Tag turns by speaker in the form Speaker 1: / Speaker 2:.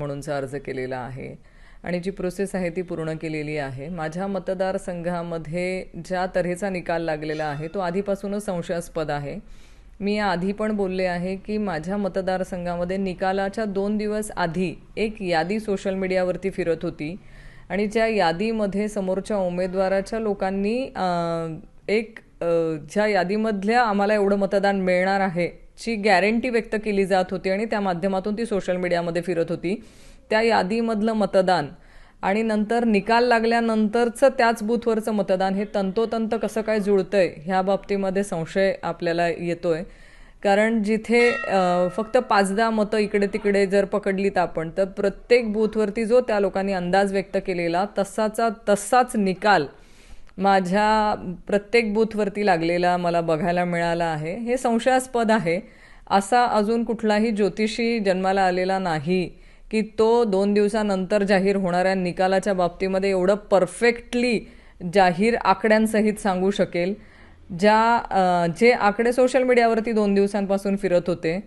Speaker 1: म्हणूनचा अर्ज केलेला आहे आणि जी प्रोसेस आहे ती पूर्ण केलेली आहे. माझ्या मतदारसंघामध्ये ज्या तऱ्हेचा निकाल लागलेला आहे तो आधीपासूनच संशयास्पद आहे. मी आधी पण बोलले आहे की माझ्या मतदारसंघामध्ये निकालाच्या 2 दिवस आधी एक यादी सोशल मीडियावरती फिरत होती आणि ज्या यादीमध्ये समोरच्या उमेदवाराच्या लोकांनी ज्या यादीमधल्या आम्हाला एवढं मतदान मिळणार आहे ची गॅरंटी व्यक्त केली जात होती आणि त्या माध्यमातून ती सोशल मीडियामध्ये फिरत होती. त्या यादीमधलं मतदान आणि नंतर निकाल लागल्यानंतरचं त्याच बूथवरचं मतदान हे तंतोतंत कसं काय जुळतंय ह्या बाबतीमध्ये संशय आपल्याला येतोय. कारण जिथे फक्त 5-10 मतं इकडे तिकडे जर पकडलीत आपण तर प्रत्येक बूथवरती जो त्या लोकांनी अंदाज व्यक्त केलेला तसाच निकाल माझ्या प्रत्येक बूथवरती लागलेला मला बघायला मिळाला आहे. हे संशयास्पद आहे. असा अजून कुठलाही ज्योतिषी जन्माला आलेला नाही की तो 2 दिवसानंतर जाहीर होणाऱ्या निकालाच्या बाबतीमध्ये एवढं परफेक्टली जाहीर आकड्यांसहित सांगू शकेल. जे आकडे सोशल मीडियावरती 2 दिवसांपासून फिरत होते